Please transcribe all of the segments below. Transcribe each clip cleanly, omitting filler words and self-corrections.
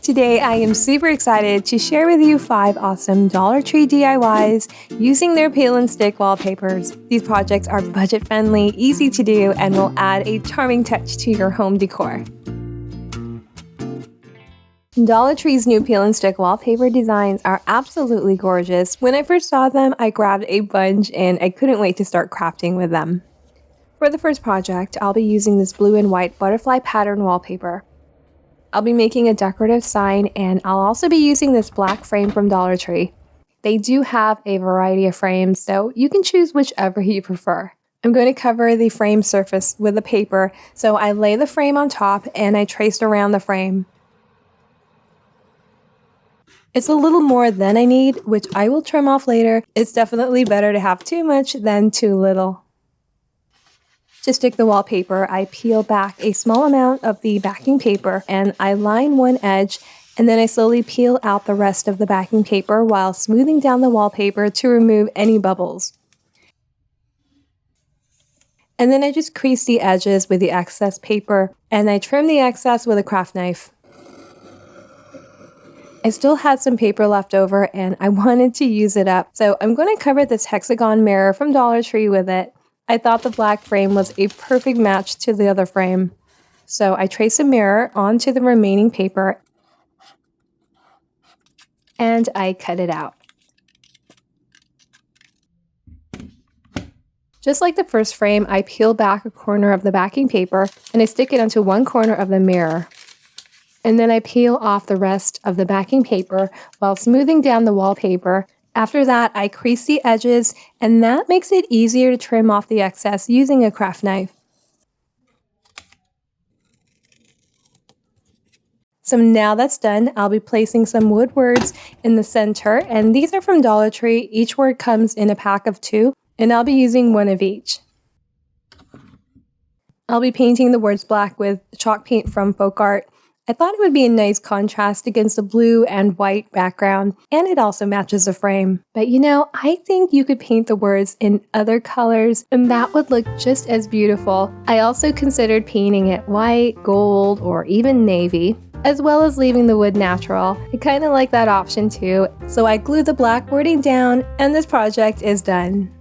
Today, I am super excited to share with you 5 awesome Dollar Tree DIYs using their peel and stick wallpapers. These projects are budget-friendly, easy to do, and will add a charming touch to your home decor. Dollar Tree's new peel and stick wallpaper designs are absolutely gorgeous. When I first saw them, I grabbed a bunch and I couldn't wait to start crafting with them. For the first project, I'll be using this blue and white butterfly pattern wallpaper. I'll be making a decorative sign, and I'll also be using this black frame from Dollar Tree. They do have a variety of frames, so you can choose whichever you prefer. I'm going to cover the frame surface with the paper, so I lay the frame on top and I traced around the frame. It's a little more than I need, which I will trim off later. It's definitely better to have too much than too little. To stick the wallpaper, I peel back a small amount of the backing paper and I line one edge, and then I slowly peel out the rest of the backing paper while smoothing down the wallpaper to remove any bubbles. And then I just crease the edges with the excess paper and I trim the excess with a craft knife. I still had some paper left over and I wanted to use it up, so I'm going to cover this hexagon mirror from Dollar Tree with it. I thought the black frame was a perfect match to the other frame. So I trace a mirror onto the remaining paper and I cut it out. Just like the first frame, I peel back a corner of the backing paper and I stick it onto one corner of the mirror. And then I peel off the rest of the backing paper while smoothing down the wallpaper. After that, I crease the edges, and that makes it easier to trim off the excess using a craft knife. So now that's done, I'll be placing some wood words in the center, and these are from Dollar Tree. Each word comes in a pack of 2, and I'll be using one of each. I'll be painting the words black with chalk paint from Folk Art. I thought it would be a nice contrast against the blue and white background, and it also matches the frame. But you know, I think you could paint the words in other colors, and that would look just as beautiful. I also considered painting it white, gold, or even navy, as well as leaving the wood natural. I kind of like that option too, so I glued the black wording down, and this project is done.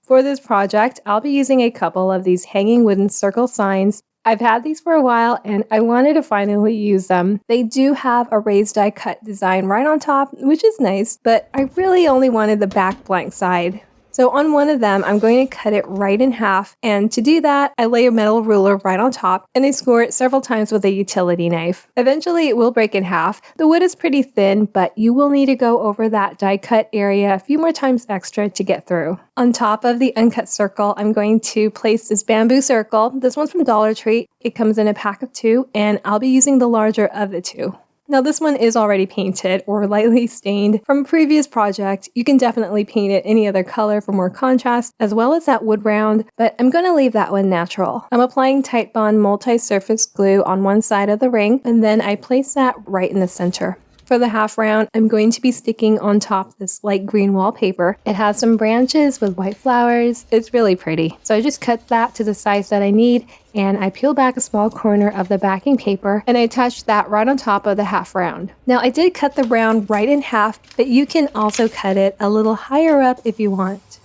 For this project, I'll be using a couple of these hanging wooden circle signs. I've had these for a while and I wanted to finally use them. They do have a raised die cut design right on top, which is nice, but I really only wanted the back blank side. So on one of them, I'm going to cut it right in half, and to do that, I lay a metal ruler right on top and I score it several times with a utility knife. Eventually, it will break in half. The wood is pretty thin, but you will need to go over that die cut area a few more times extra to get through. On top of the uncut circle, I'm going to place this bamboo circle. This one's from Dollar Tree. It comes in a pack of 2, and I'll be using the larger of the 2. Now this one is already painted or lightly stained from a previous project. You can definitely paint it any other color for more contrast, as well as that wood round, but I'm going to leave that one natural. I'm applying Titebond multi-surface glue on one side of the ring, and then I place that right in the center. For the half round, I'm going to be sticking on top this light green wallpaper. It has some branches with white flowers. It's really pretty. So I just cut that to the size that I need, and I peel back a small corner of the backing paper and I attach that right on top of the half round. Now I did cut the round right in half, but you can also cut it a little higher up if you want.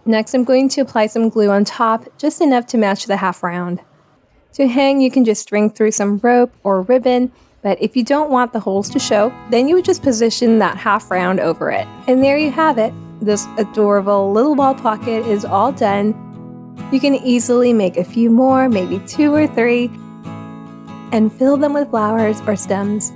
Next, I'm going to apply some glue on top, just enough to match the half round. To hang, you can just string through some rope or ribbon, but if you don't want the holes to show, then you would just position that half round over it. And there you have it. This adorable little wall pocket is all done. You can easily make a few more, maybe 2 or 3, and fill them with flowers or stems.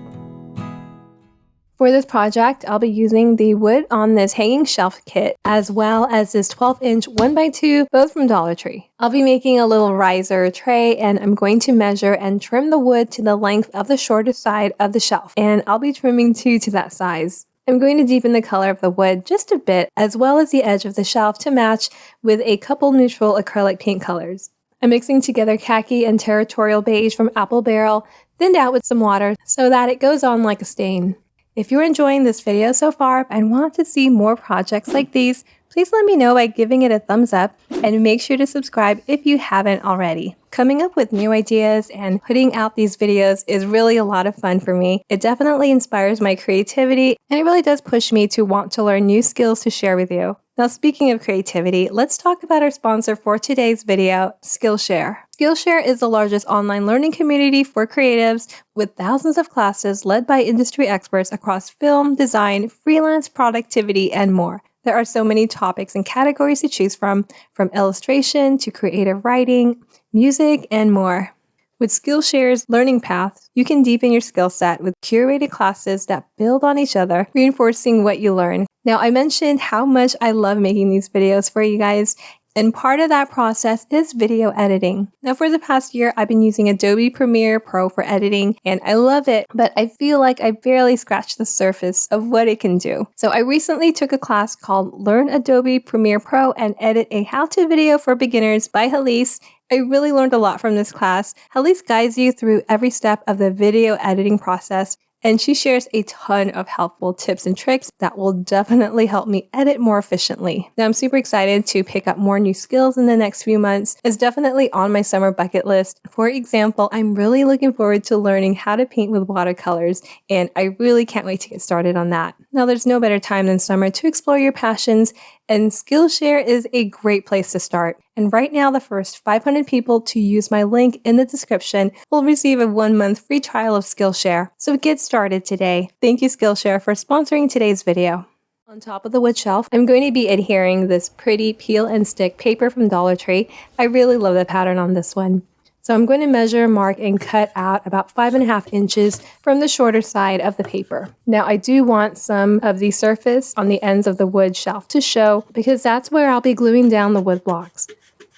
For this project, I'll be using the wood on this hanging shelf kit, as well as this 12-inch 1x2, both from Dollar Tree. I'll be making a little riser tray, and I'm going to measure and trim the wood to the length of the shortest side of the shelf, and I'll be trimming 2 to that size. I'm going to deepen the color of the wood just a bit, as well as the edge of the shelf to match with a couple neutral acrylic paint colors. I'm mixing together khaki and territorial beige from Apple Barrel, thinned out with some water so that it goes on like a stain. If you're enjoying this video so far and want to see more projects like these, please let me know by giving it a thumbs up and make sure to subscribe if you haven't already. Coming up with new ideas and putting out these videos is really a lot of fun for me. It definitely inspires my creativity, and it really does push me to want to learn new skills to share with you. Now, speaking of creativity, let's talk about our sponsor for today's video, Skillshare. Skillshare is the largest online learning community for creatives with thousands of classes led by industry experts across film, design, freelance, productivity, and more. There are so many topics and categories to choose from illustration to creative writing, music, and more. With Skillshare's learning paths, you can deepen your skill set with curated classes that build on each other, reinforcing what you learn. Now, I mentioned how much I love making these videos for you guys, and part of that process is video editing. Now, for the past year, I've been using Adobe Premiere Pro for editing, and I love it, but I feel like I barely scratched the surface of what it can do. So I recently took a class called Learn Adobe Premiere Pro and Edit a How-To Video for Beginners by Halise. I really learned a lot from this class. Halise guides you through every step of the video editing process, and she shares a ton of helpful tips and tricks that will definitely help me edit more efficiently. Now, I'm super excited to pick up more new skills in the next few months. It's definitely on my summer bucket list. For example, I'm really looking forward to learning how to paint with watercolors, and I really can't wait to get started on that. Now, there's no better time than summer to explore your passions, and Skillshare is a great place to start. And right now, the first 500 people to use my link in the description will receive a 1-month free trial of Skillshare. So get started today. Thank you, Skillshare, for sponsoring today's video. On top of the wood shelf, I'm going to be adhering this pretty peel and stick paper from Dollar Tree. I really love the pattern on this one. So I'm going to measure, mark, and cut out about 5.5 inches from the shorter side of the paper. Now, I do want some of the surface on the ends of the wood shelf to show because that's where I'll be gluing down the wood blocks.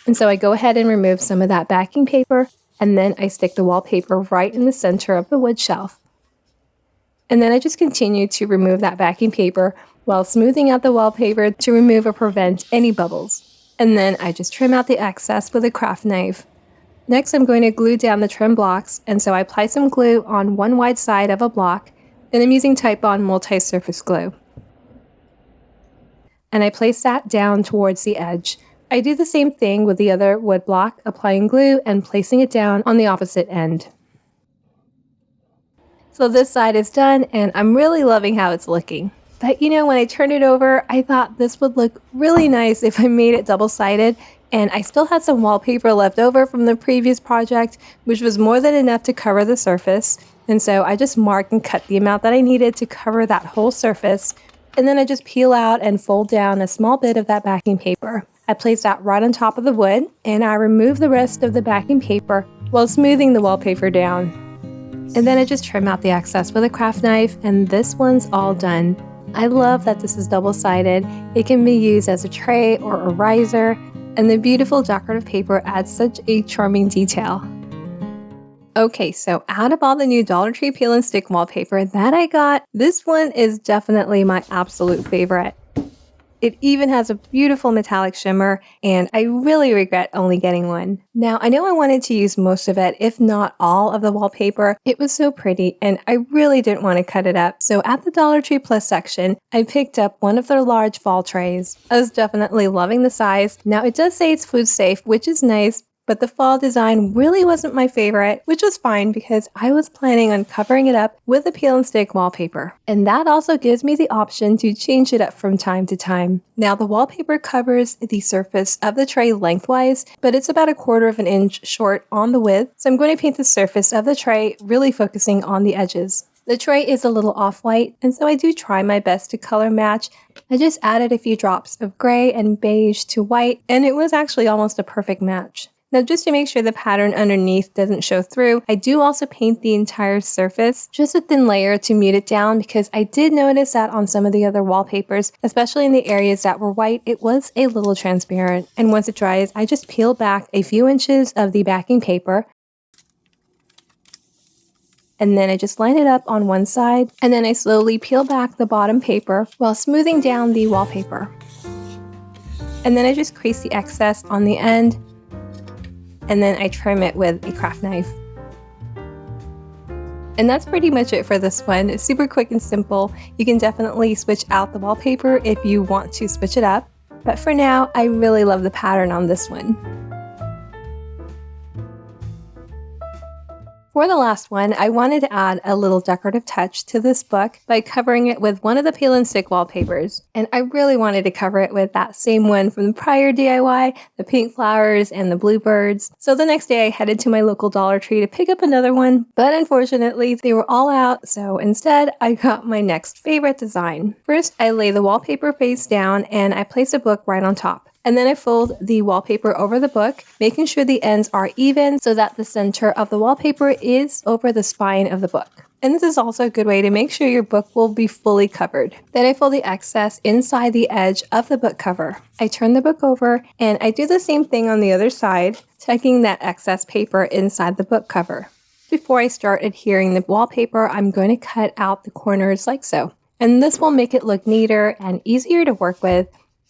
And so I go ahead and remove some of that backing paper, and then I stick the wallpaper right in the center of the wood shelf. And then I just continue to remove that backing paper while smoothing out the wallpaper to remove or prevent any bubbles. And then I just trim out the excess with a craft knife. Next, I'm going to glue down the trim blocks, and so I apply some glue on one wide side of a block, and I'm using Titebond multi-surface glue. And I place that down towards the edge. I do the same thing with the other wood block, applying glue and placing it down on the opposite end. So this side is done, and I'm really loving how it's looking. But you know, when I turned it over, I thought this would look really nice if I made it double-sided, and I still had some wallpaper left over from the previous project, which was more than enough to cover the surface. And so I just marked and cut the amount that I needed to cover that whole surface. And then I just peel out and fold down a small bit of that backing paper. I place that right on top of the wood, and I remove the rest of the backing paper while smoothing the wallpaper down. And then I just trim out the excess with a craft knife, and this one's all done. I love that this is double-sided. It can be used as a tray or a riser, and the beautiful decorative paper adds such a charming detail. Okay, so out of all the new Dollar Tree peel and stick wallpaper that I got, this one is definitely my absolute favorite. It even has a beautiful metallic shimmer, and I really regret only getting one. Now, I know I wanted to use most of it, if not all of the wallpaper. It was so pretty, and I really didn't want to cut it up. So at the Dollar Tree Plus section, I picked up one of their large fall trays. I was definitely loving the size. Now, it does say it's food safe, which is nice, but the fall design really wasn't my favorite, which was fine because I was planning on covering it up with a peel and stick wallpaper. And that also gives me the option to change it up from time to time. Now, the wallpaper covers the surface of the tray lengthwise, but it's about 1/4 inch short on the width. So I'm going to paint the surface of the tray, really focusing on the edges. The tray is a little off-white, and so I do try my best to color match. I just added a few drops of gray and beige to white, and it was actually almost a perfect match. Now, just to make sure the pattern underneath doesn't show through, I do also paint the entire surface, just a thin layer to mute it down, because I did notice that on some of the other wallpapers, especially in the areas that were white, it was a little transparent. And once it dries, I just peel back a few inches of the backing paper, and then I just line it up on one side, and then I slowly peel back the bottom paper while smoothing down the wallpaper. And then I just crease the excess on the end, and then I trim it with a craft knife. And that's pretty much it for this one. It's super quick and simple. You can definitely switch out the wallpaper if you want to switch it up. But for now, I really love the pattern on this one. For the last one, I wanted to add a little decorative touch to this book by covering it with one of the peel and stick wallpapers. And I really wanted to cover it with that same one from the prior DIY, the pink flowers and the bluebirds. So the next day I headed to my local Dollar Tree to pick up another one, but unfortunately they were all out, so instead I got my next favorite design. First, I lay the wallpaper face down and I place a book right on top. And then I fold the wallpaper over the book, making sure the ends are even so that the center of the wallpaper is over the spine of the book. And this is also a good way to make sure your book will be fully covered. Then I fold the excess inside the edge of the book cover. I turn the book over and I do the same thing on the other side, tucking that excess paper inside the book cover. Before I start adhering the wallpaper, I'm going to cut out the corners like so. And this will make it look neater and easier to work with.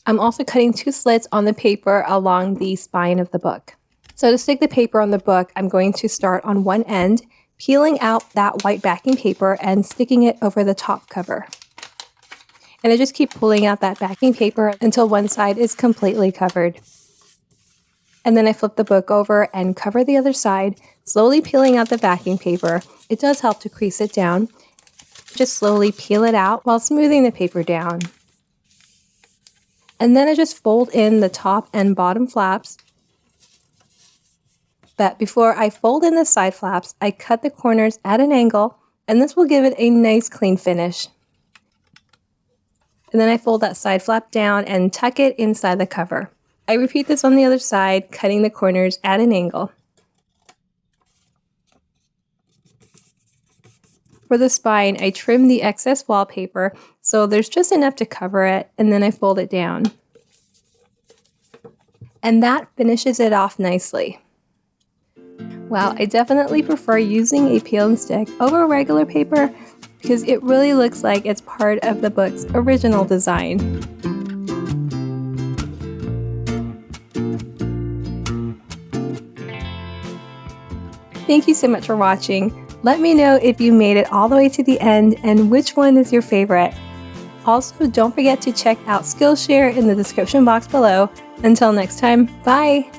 I'm also cutting 2 slits on the paper along the spine of the book. So to stick the paper on the book, I'm going to start on one end, peeling out that white backing paper and sticking it over the top cover. And I just keep pulling out that backing paper until one side is completely covered. And then I flip the book over and cover the other side, slowly peeling out the backing paper. It does help to crease it down. Just slowly peel it out while smoothing the paper down. And then I just fold in the top and bottom flaps. But before I fold in the side flaps, I cut the corners at an angle, and this will give it a nice clean finish. And then I fold that side flap down and tuck it inside the cover. I repeat this on the other side, cutting the corners at an angle. For the spine, I trim the excess wallpaper so there's just enough to cover it, and then I fold it down. And that finishes it off nicely. Wow, I definitely prefer using a peel and stick over regular paper because it really looks like it's part of the book's original design. Thank you so much for watching. Let me know if you made it all the way to the end and which one is your favorite. Also, don't forget to check out Skillshare in the description box below. Until next time, bye!